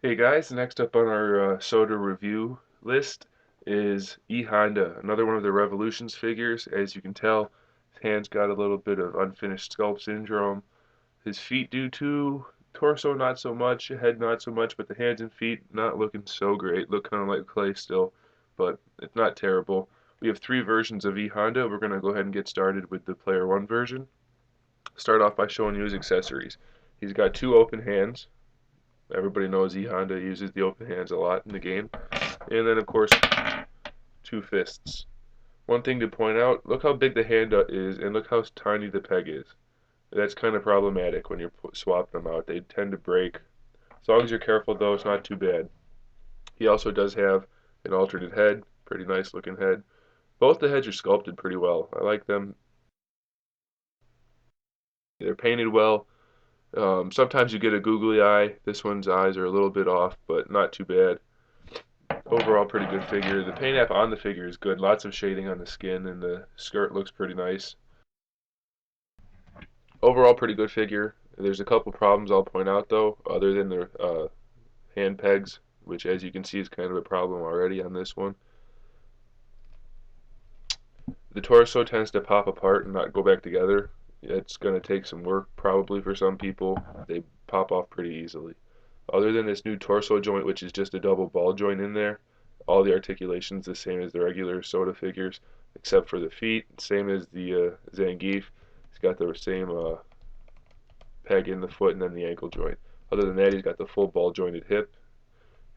Hey guys, next up on our SOTA review list is E Honda, another one of the Revolutions figures. As you can tell, his hands got a little bit of unfinished sculpt syndrome. His feet do too. Torso not so much, head not so much, but the hands and feet not looking so great. Look kind of like clay still, but it's not terrible. We have three versions of E Honda. We're going to go ahead and get started with the Player 1 version. Start off by showing you his accessories. He's got two open hands. Everybody knows E Honda uses the open hands a lot in the game. And then, of course, two fists. One thing to point out, look how big the hand is and look how tiny the peg is. That's kind of problematic when you're swapping them out. They tend to break. As long as you're careful, though, it's not too bad. He also does have an alternate head. Pretty nice looking head. Both the heads are sculpted pretty well. I like them. They're painted well. Sometimes you get a googly eye. This one's eyes are a little bit off, but not too bad. Overall, pretty good figure. The paint app on the figure is good. Lots of shading on the skin, and the skirt looks pretty nice. Overall, pretty good figure. There's a couple problems I'll point out, though, other than the hand pegs, which, as you can see, is kind of a problem already on this one. The torso tends to pop apart and not go back together. It's going to take some work, probably, for some people. They pop off pretty easily. Other than this new torso joint, which is just a double ball joint in there, all the articulation's the same as the regular SOTA figures, except for the feet. Same as the Zangief. He's got the same peg in the foot and then the ankle joint. Other than that, he's got the full ball jointed hip,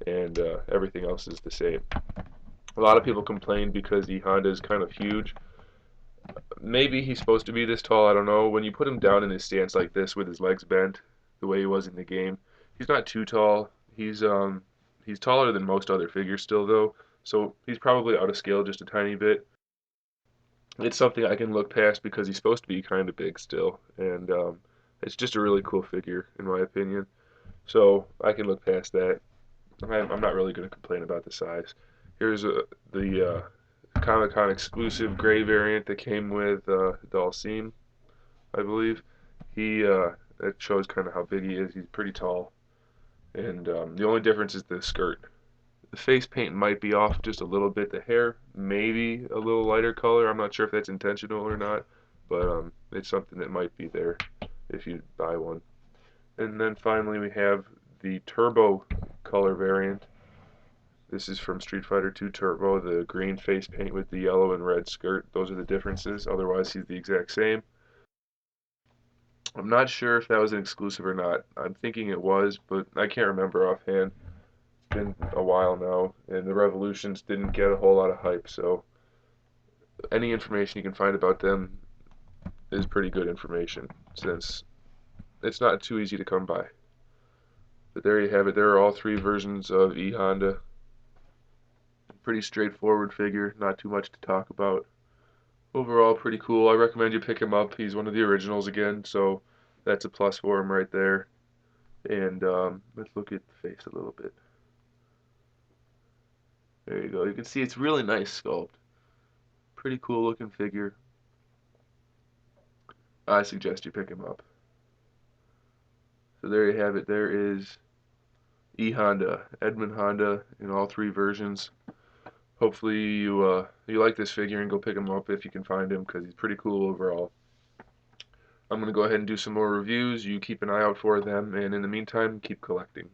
and everything else is the same. A lot of people complain because the Honda is kind of huge. Maybe he's supposed to be this tall, I don't know. When you put him down in his stance like this with his legs bent, the way he was in the game, he's not too tall. He's taller than most other figures still though, so he's probably out of scale just a tiny bit. It's something I can look past because he's supposed to be kind of big still, and it's just a really cool figure in my opinion. So I can look past that. I'm not really going to complain about the size. Here's the Comic-Con exclusive gray variant that came with Dalsim, I believe. That shows kind of how big he is. He's pretty tall, and the only difference is the skirt. The face paint might be off just a little bit. The hair maybe a little lighter color. I'm not sure if that's intentional or not, but it's something that might be there if you buy one. And then finally we have the turbo color variant. This is from Street Fighter 2 Turbo, the green face paint with the yellow and red skirt. Those are the differences. Otherwise, he's the exact same. I'm not sure if that was an exclusive or not. I'm thinking it was, but I can't remember offhand. It's been a while now, and the Revolutions didn't get a whole lot of hype, so any information you can find about them is pretty good information, since it's not too easy to come by. But there you have it. There are all three versions of E Honda. Pretty straightforward figure, not too much to talk about. Overall, pretty cool. I recommend you pick him up. He's one of the originals again, so that's a plus for him right there. And let's look at the face a little bit. There you go. You can see it's really nice sculpt. Pretty cool looking figure. I suggest you pick him up. So there you have it. There is E Honda, Edmund Honda in all three versions. Hopefully you like this figure and go pick him up if you can find him because he's pretty cool overall. I'm going to go ahead and do some more reviews. You keep an eye out for them, and in the meantime, keep collecting.